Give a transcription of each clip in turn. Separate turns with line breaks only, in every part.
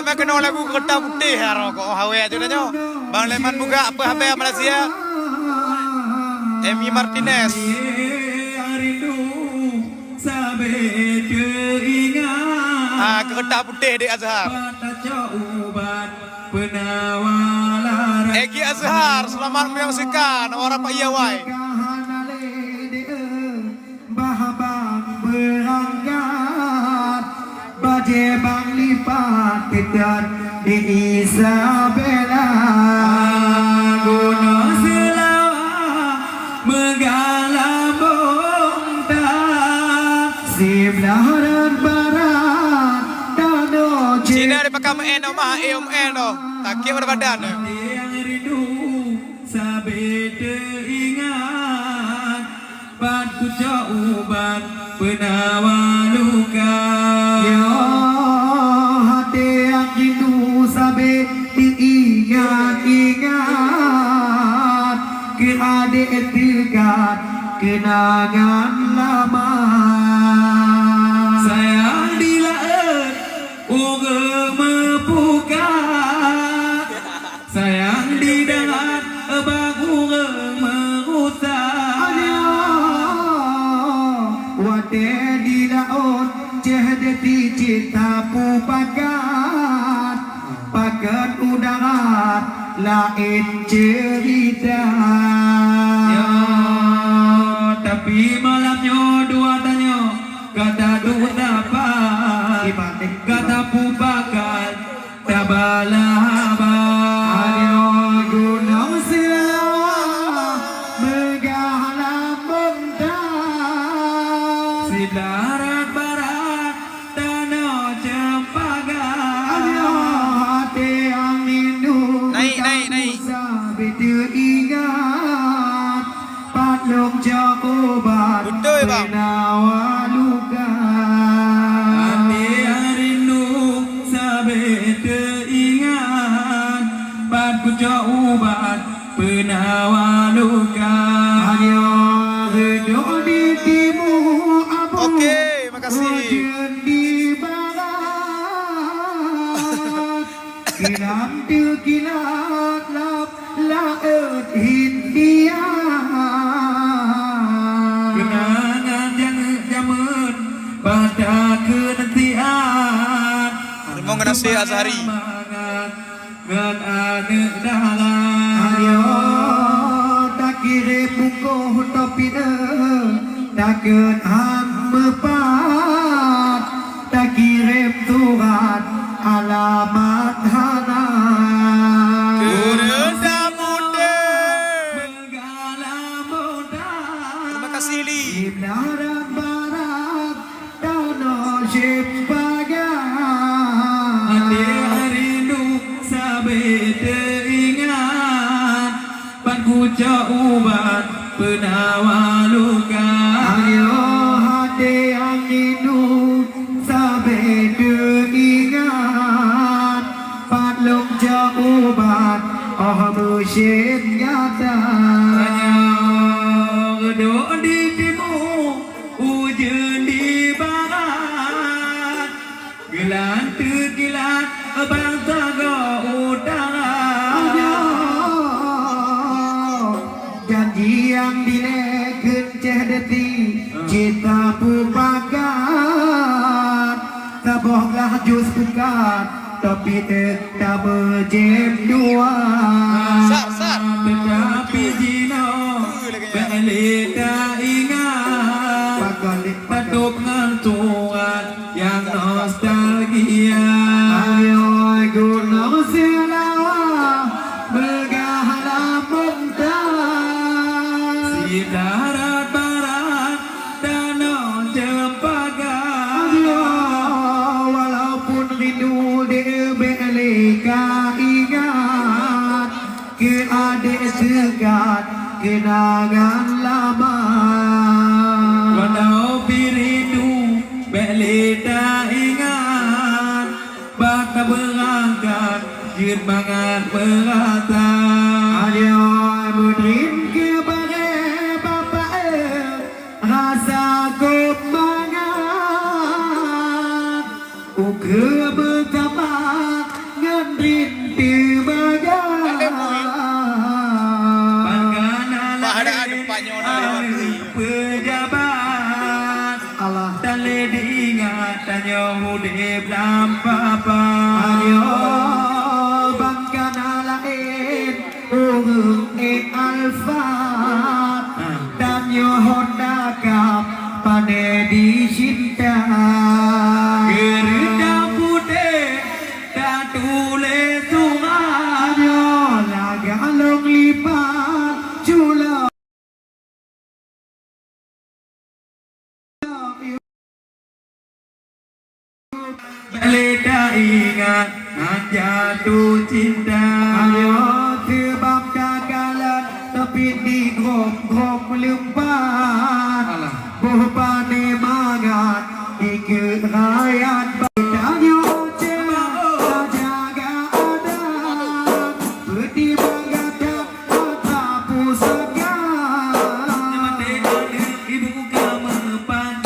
memang kena lagu kereta putih haro kok hawe tu dah nyo. Bang Leman buka apa habis Malaysia. Emi Martinez. Kereta putih di Azhar. Egi Azhar, selamat menyaksikan orang Pak Iyawai.
Baje bang lipat kedan di Isabella guna selawa megala bongta sebelah dan barat dado
Cina di pakam eno mah eno takik berbadan
yang rindu sabede ingat bat ku ubat penawa luka hati yang rindu sabe ingat-ingat ke adik dekat kenangan lama sayang dilaet uge mepukat sayang di dahat bagu merusak wate di laut cehadati cinta pupakat pakat udara lain cerita ya tapi malamnya dua tanya kata dua dapat kata pupakat tabalaba ayo gunung silawa megala bentang sidarat barat tanah cempaka ayo hati yang rindu
naik
betul ingat patlong jakobat
betul bang
penawa luka hati yang rindu sabit ingat patku jakobat penawa luka ayo hidup di timur abu
okey makasih
di barat kilam kilat lap laut Hindia kenangan yang jaman pada kenantian
mau ngenasi Azhari
ngan anak dalam ayo tak kira pukuh topina takkan hang mepat tak kirim surat alamat hana
Kereta putih.
megala muda
Terima kasih Li.
Barat barat danau sempaga hati rindu sabit ingat panku ubat penawa luka ayo hati yang rindu sabit ingat patlong ubat oh musim nyata gedok di timur hujan di barat gelantu kilat bangsa go utara janji yang dileken cedeti cinta pupakat tabohlah jus pukat tapi tetap berjem dua
Sar.
tetapi jino balik tak ingat padup ngantungan yang nostalgia ayo gunung silawa bergahala mentah si darat barat danau cempaka ayo walaupun rindu dia balik ingat ke adik segat kenangan lama walau pirindu belita ingat bakal berangkat jir bangat berata ayo mudrin ke bare bapak rasa kemangat uke bertambah
manfaat dan Yohona kap pada di cinta
Gerda putih dan tulis surat
laga long lipat cula
Beleda ingat jatuh cinta
ayo sebab kagalan tapi di grom lembat buhpane mangat ikut rakyat badanyo jaga adat peti bangga tak pusaka
Ibu kamu panjang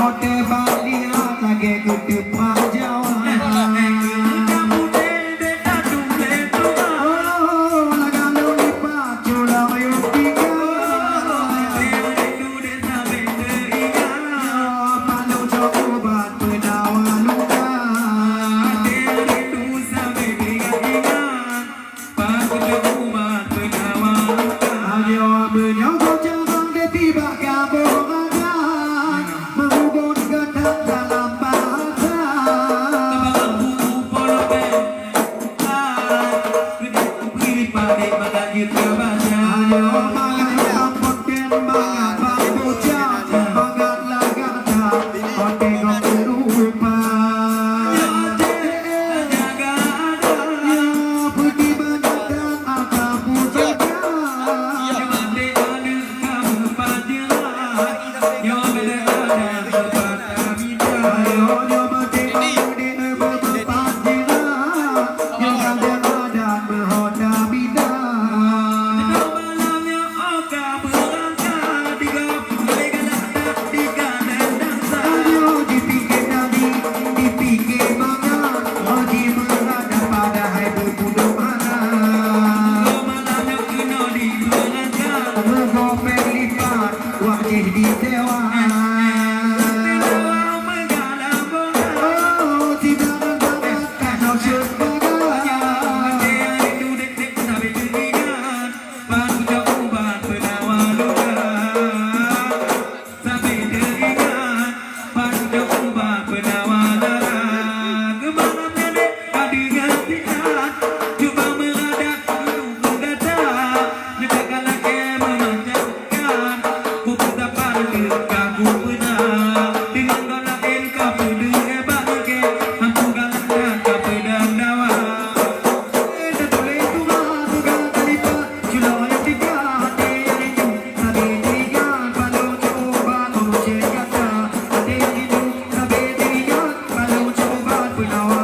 Ote bali lagi kudu Jawa penawa